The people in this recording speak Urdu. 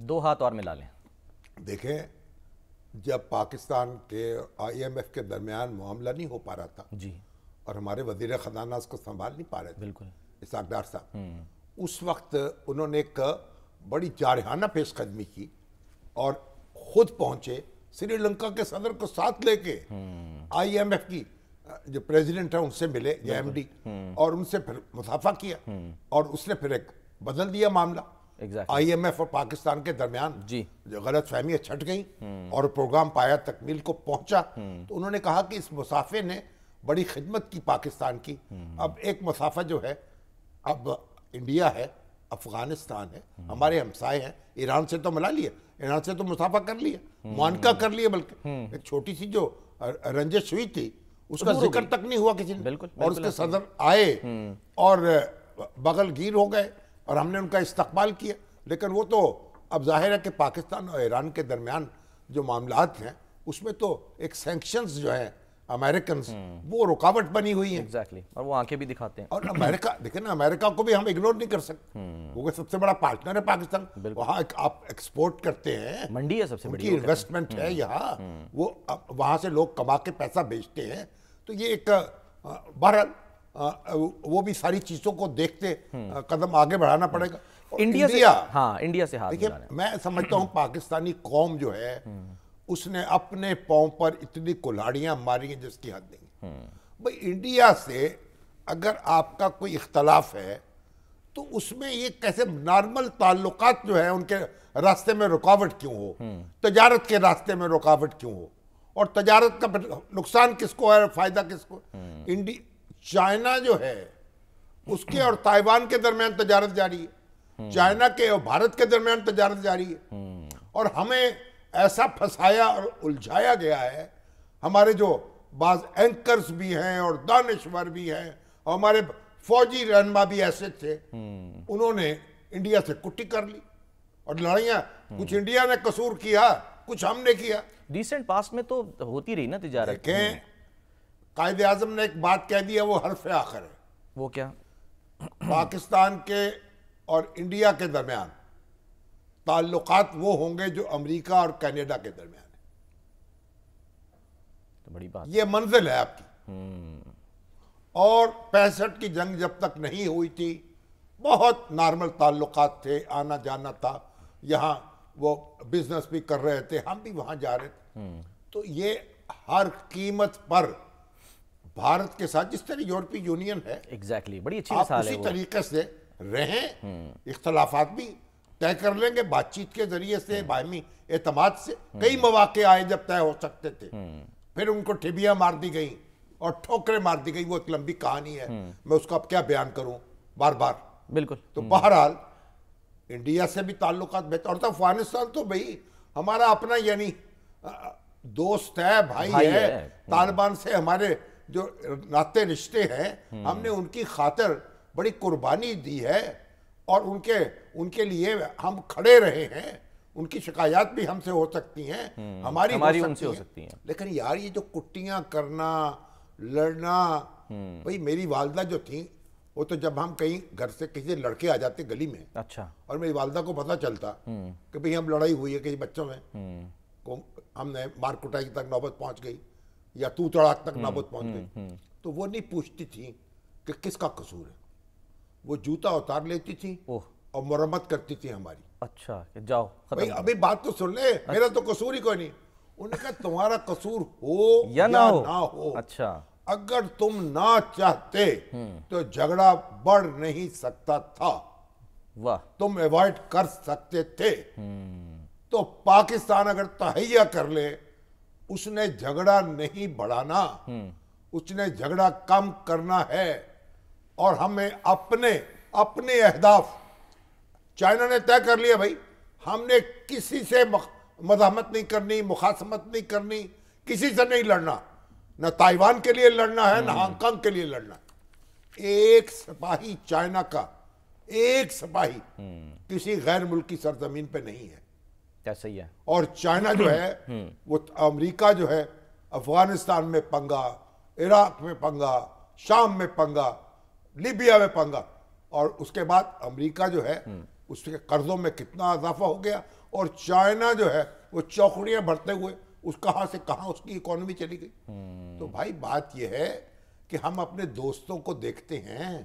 دو ہاتھ اور ملا لیں. دیکھیں جب پاکستان کے آئی ایم ایف کے درمیان معاملہ نہیں ہو پا رہا تھا جی اور ہمارے وزیر خزانہ اس کو سنبھال نہیں پا رہے تھے بالکل. اسحاق ڈار صاحب، اس وقت انہوں نے ایک بڑی جارحانہ پیش قدمی کی اور خود پہنچے سری لنکا کے صدر کو ساتھ لے کے آئی ایم ایف کی جو پریزیڈنٹ ہے ان سے ملے یا ایم ڈی، اور ان سے پھر مصافحہ کیا اور اس نے پھر ایک بدل دیا معاملہ. آئی ایم ایف اور پاکستان کے درمیان جی جو غلط فہمیاں چھٹ گئیں اور پروگرام پایا تکمیل کو پہنچا، تو انہوں نے کہا کہ اس مسافے نے بڑی خدمت کی پاکستان کی. اب ایک مسافہ جو ہے اب انڈیا ہے، افغانستان ہے، ہمارے ہمسائے ہیں، ایران سے تو ملا لیا، ایران سے تو مسافہ کر لیا، معانقہ کر لیا، بلکہ ایک چھوٹی سی جو رنجش ہوئی تھی اس کا ذکر تک نہیں ہوا کسی نے، اور اس کے صدر آئے اور بغل گیر ہو گئے اور ہم نے ان کا استقبال کیا. لیکن وہ تو اب ظاہر ہے کہ پاکستان اور ایران کے درمیان جو معاملات ہیں اس میں تو ایک سینکشنز جو ہیں امریکنز وہ رکاوٹ بنی ہوئی ہیں. ایگزیکٹلی، اور وہ آنکھیں بھی دکھاتے ہیں. اور امریکہ دیکھیں نا، امریکہ کو بھی ہم اگنور نہیں کر سکتے، وہ سب سے بڑا پارٹنر ہے پاکستان. وہاں آپ ایکسپورٹ کرتے ہیں، منڈی ہے سب سے ان بڑی کی انویسٹمنٹ ہے یہاں، وہ وہاں سے لوگ کما کے پیسہ بیچتے ہیں. تو یہ ایک بہرحال وہ بھی ساری چیزوں کو دیکھتے قدم آگے بڑھانا پڑے گا. انڈیا سے ہاتھ دیکھیں میں سمجھتا ہوں پاکستانی قوم جو ہے اس نے اپنے پاؤں پر اتنی کلاڑیاں ماری ہیں جس کی حد نہیں. بھئی انڈیا سے اگر آپ کا کوئی اختلاف ہے تو اس میں یہ کیسے نارمل تعلقات جو ہیں ان کے راستے میں رکاوٹ کیوں ہو، تجارت کے راستے میں رکاوٹ کیوں ہو، اور تجارت کا نقصان کس کو ہے، فائدہ کس کو. چائنا جو ہے اس کے اور تائیوان کے درمیان تجارت جاری ہے، چائنا کے اور بھارت کے درمیان تجارت جاری ہے، اور ہمیں ایسا پھنسایا اور الجھایا گیا ہے. ہمارے جو بعض اینکرز بھی ہیں اور دانشور بھی ہیں اور ہمارے فوجی رہنما بھی ایسے تھے، انہوں نے انڈیا سے کٹی کر لی اور لڑائیاں کچھ انڈیا نے قصور کیا، کچھ ہم نے کیا. ریسنٹ پاسٹ میں تو ہوتی رہی نا تجارت. دیکھیں قائد اعظم نے ایک بات کہہ دیا، وہ حرف آخر ہے. وہ کیا؟ پاکستان کے اور انڈیا کے درمیان تعلقات وہ ہوں گے جو امریکہ اور کینیڈا کے درمیان ہیں. تو بڑی بات. یہ منزل ہے آپ کی. اور 65 کی جنگ جب تک نہیں ہوئی تھی بہت نارمل تعلقات تھے، آنا جانا تھا، یہاں وہ بزنس بھی کر رہے تھے، ہم بھی وہاں جا رہے تھے. تو یہ ہر قیمت پر بھارت کے ساتھ جس طرح یورپی یونین ہے ایگزیکٹلی بڑی اچھی آپ مثال ہے اسی وہ. طریقے سے رہیں، اختلافات بھی طے کر لیں گے بات چیت کے ذریعے سے، باہمی اعتماد سے. کئی مواقع آئے جب طے ہو سکتے تھے، پھر ان کو ٹھبیاں مار دی گئیں اور ٹھوکریں مار دی گئی. وہ ایک لمبی کہانی ہے، میں اس کا اب کیا بیان کروں بار بار. بالکل. تو بہرحال انڈیا سے بھی تعلقات بہتر، اور تو افغانستان تو بھئی ہمارا اپنا یعنی دوست ہے، بھائی ہے. طالبان سے ہمارے جو ناطے رشتے ہیں، ہم نے ان کی خاطر بڑی قربانی دی ہے اور ان کے لیے ہم کھڑے رہے ہیں. ان کی شکایات بھی ہم سے ہو سکتی ہیں، ہماری ان سے ہو سکتی ہیں. لیکن یار یہ جو کٹیاں کرنا، لڑنا، بھئی میری والدہ جو تھیں وہ تو جب ہم کہیں گھر سے کسی لڑکے آ جاتے گلی میں، اچھا، اور میری والدہ کو پتہ چلتا کہ بھئی ہم لڑائی ہوئی ہے کسی بچوں میں، ہم نے مار کٹائی تک نوبت پہنچ گئی یا تو تڑاک تک نوبت پہنچ گئی، تو وہ نہیں پوچھتی تھی کہ کس کا قصور ہے. وہ جوتا اتار لیتی تھی اور مرمت کرتی تھی ہماری. اچھا کہ جاؤ بھئی ابھی بات تو سن لے، میرا تو قصور ہی کوئی نہیں. انہوں نے کہا تمہارا قصور ہو یا نہ ہو، اچھا اگر تم نہ چاہتے تو جھگڑا بڑھ نہیں سکتا تھا، واہ، تم ایوائڈ کر سکتے تھے. تو پاکستان اگر تہیہ کر لے، اس نے جھگڑا نہیں بڑھانا، اس نے جھگڑا کم کرنا ہے. اور ہمیں اپنے اہداف چائنا نے طے کر لیا. بھائی ہم نے کسی سے مزاحمت نہیں کرنی، مخاصمت نہیں کرنی، کسی سے نہیں لڑنا، نہ تائیوان کے لیے لڑنا ہے، نہ ہانگ کانگ کے لیے لڑنا ہے. ایک سپاہی چائنا کا، ایک سپاہی کسی غیر ملکی سرزمین پہ نہیں ہے. کیسا ہی ہے. اور چائنا جو ہے وہ امریکہ جو ہے افغانستان میں پنگا، عراق میں پنگا، شام میں پنگا، لیبیا میں پنگا، اور اس کے بعد امریکہ جو ہے اس کے قرضوں میں کتنا اضافہ ہو گیا، اور چائنا جو ہے وہ چوکڑیاں بھرتے ہوئے اس کہاں سے کہاں اس کی اکانومی چلی گئی۔ تو بھائی بات یہ ہے کہ ہم اپنے دوستوں کو دیکھتے ہیں